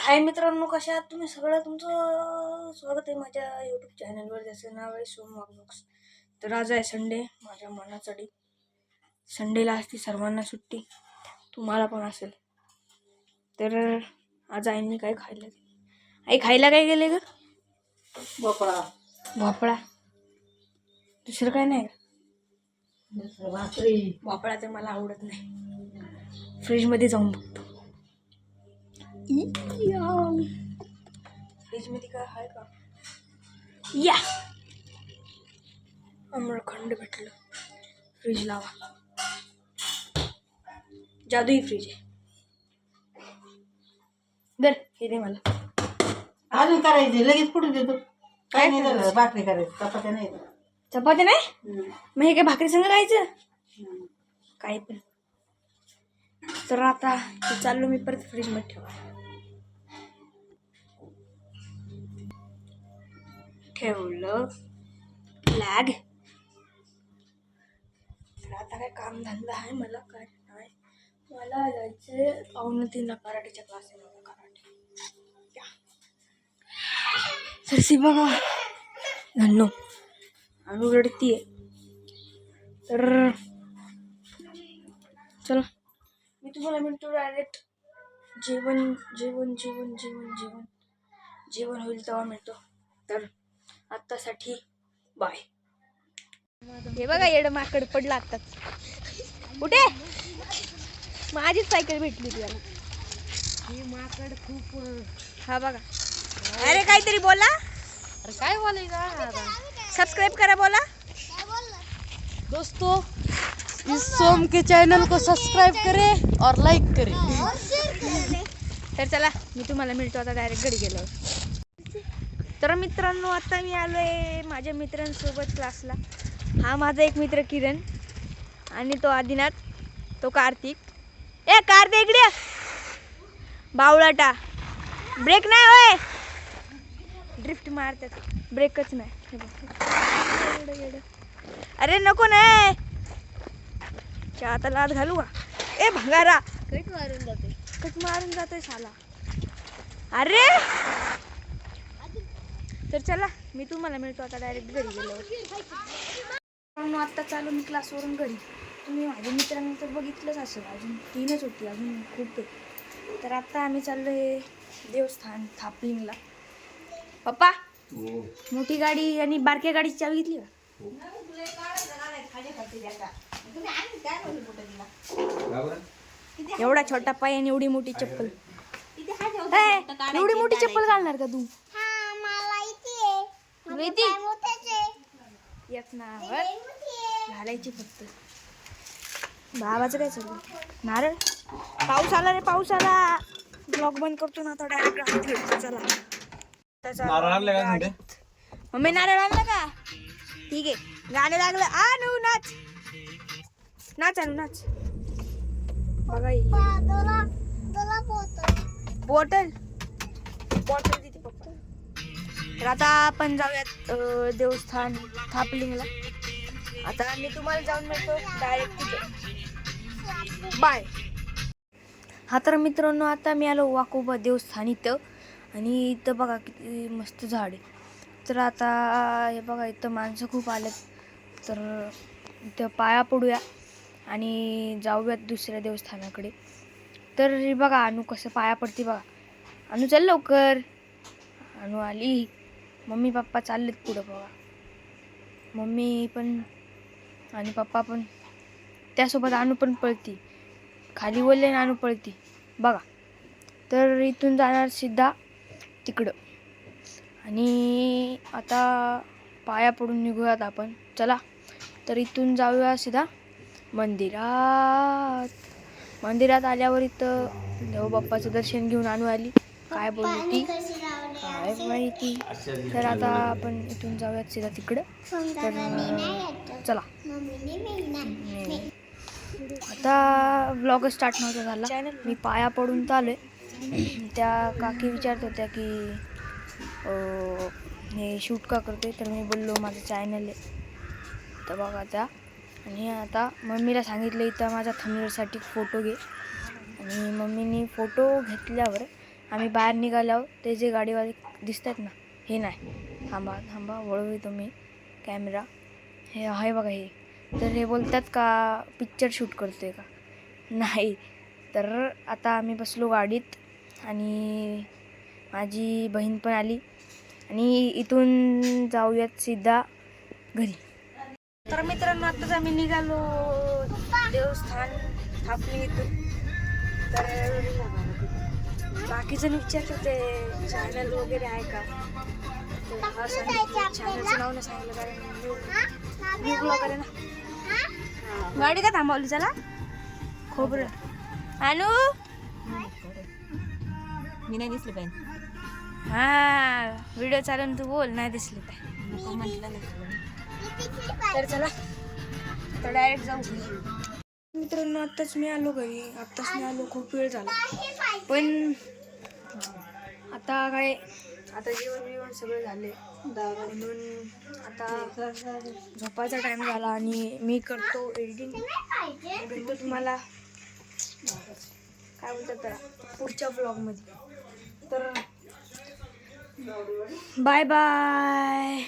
हाय मित्रांनो, कशा आहात तुम्ही सगळं? तुमचं स्वागत आहे माझ्या यूट्यूब चॅनलवर, ज्याचं नाव आहे सोम व्लॉग्स. तर आज आहे संडे, माझ्या मनासाठी संडेला असती सर्वांना सुट्टी, तुम्हाला पण असेल. तर आज आईने काय खायला आई खायला काय गेले ग? भोपळा भोपळा, दुसरं काय नाही का? भाकरी. भोपळा तर मला आवडत नाही. फ्रीजमध्ये जाऊन बघतो फ्रीजमध्ये काय आहे का. या आम्रखंड भेटलं. फ्रीज लावा, जादुई फ्रीज आहे. दर हे दे मला. अजून करायचे लगेच कुठून देतो? काय नाही झालं, भाकरी करायची, चपात्या नाही. चपाती नाही? मग हे काय भाकरी संग खायचं? काय पण. तर आता चाललो मी परत फ्रीज मध्ये ठेवलं फ्लॅग. तर आता काय काम धंदा आहे मला? काय नाही, मला जायचं 2:45 कराटेच्या क्लासला. कराटे सरसी बघा धन्नो अनु रडतीये. तर चला मी तुम्हाला म्हणतो डायरेक्ट जेवण जेवण जेवण जेवण जेवण जेवण होईल तेव्हा मिळतो. तर आत्तासाठी बाय. हे बघा येड माकड पडला आत्ताच. कुठे? माझीच सायकल भेटली तुला. हे माकड खूप. हा बघा. अरे काहीतरी बोला. अरे काय बोलायचं? सब्सक्राइब करा. बोला दोस्तों, इस सोम के चैनल को सब्सक्राइब करें और लाइक करें. तर चला मी तुम्हाला मिळतो आता डायरेक्ट घरी गेल्यावर. तर मित्रांनो, आता मी आलोय माझ्या मित्रांसोबत क्लासला. हा माझा एक मित्र किरण आणि तो आदिनाथ, तो कार्तिक. ए कार्तिक इकडे बावळाटा. ब्रेक नाही होय, ड्रिफ्ट मारतात, ब्रेकच नाही. अरे नको नाही, आता लात घालू का? ए भंगारा कट मारून जातोय साला. अरे तर चला मी तुम्हाला मिळतो आता डायरेक्ट घरी गेल्यावर. आता चालू मी क्लासवरून घरी. तुम्ही माझ्या मित्रांना तर बघितलंच असेल, अजून 3च होती, अजून खूप आहे. तर आता आम्ही चाललोय देवस्थान थापलिंगला. पप्पा मोठी गाडी आणि बारक्या गाडीची चावी घेतली का? एवढा छोटा पाय आणि एवढी मोठी चप्पल. एवढी मोठी चप्पल घालणार का तू? येत ना घालायची फक्त. बाबाचं काय चालू? नारळ. पाऊस आला रे, पाऊस आला. ब्लॉग बंद करतो ना आता, डायरेक्ट गाडीत घेतो. चला मम्मी नारळ आणला का? ठीक आहे, गाणं लागलं. आणू नाच नाच आणू नाच. बघा बॉटल बॉटल तिथे पप्पा. तर आता आपण जाऊयात देवस्थान थापलिंगला. आता मी तुम्हाला जाऊन मिळतो डायरेक्ट तिथे. बाय. हा तर मित्रांनो, आता मी आलो वाकोबा देवस्थान इथं. आणि इथं बघा किती मस्त झाड आहे. तर आता हे बघा इथं माणसं खूप आलेत. तर इथं पाया पडूया आणि जाऊयात दुसऱ्या देवस्थानाकडे. तर हे बघा अनु कसं पाया पडते बघा. अनु चल लवकर. अनु आली. मम्मी पप्पा चाललेत पुढं बघा. मम्मी पण आणि पप्पा पण, त्यासोबत अनु पण पळती. खाली बोलले ना अनु पळती बघा. तर इथून जाणार सिद्धा तिकडं. आणि आता पाया पडून निघूयात आपण. चला तर इथून जाऊया सिधा मंदिरात. मंदिरात आल्यावर इथं देवबाप्पाचं दर्शन घेऊन अनु आली. काय बोलली ती काय माहिती. तर आता आपण इथून जाऊयात सिधा तिकडं. तर चला. आता व्लॉग स्टार्ट नव्हता झाला, मी पाया पडून आलोय. त्या काकी विचारत होत्या की हे शूट का करते. तर मी बोललो माझं चॅनल आहे. तर बघा त्या. आणि आता मम्मीला सांगितलं इथं माझ्या थंबनेलसाठी फोटो घे. आणि मम्मीने फोटो घेतल्यावर आम्ही बाहेर निघालो ते जे गाडीवाले दिसतात ना हे नाही, थांबा थांबा वळू तुम्ही कॅमेरा, हे आहे बघा हे. तर हे बोलतात का पिक्चर शूट करतोय का, नाही. तर आता आम्ही बसलो गाडीत आणि माझी बहीण पण आली आणि इथून जाऊयात सीधा घरी. तर मित्रांनो आताच आम्ही निघालो देवस्थान थापली इथून. तर बाकीजण विचारत होते चॅनल वगैरे आहे का, तर हा सांगितलं चॅनलचं नाव नाही सांगितलं कारण न्यू ब्लॉग आहे ना. गाडी का थांबवली चला खोबरं आणू. मी नाही दिसले पाहिजे. हा व्हिडिओ चालून तू बोल नाही दिसली काय म्हटलं नाही. तर चला तर डायरेक्ट जाऊ. मित्रांनो आत्ताच मी आलो घरी, खूप वेळ झाला. पण आता काय, आता जेवण सगळं झाले म्हणून आता झोपायचा टाइम झाला आणि मी करतो एडिटिंग. भेटतो तुम्हाला काय बोलतात त्याला पुढच्या ब्लॉगमध्ये. तर बाय बाय.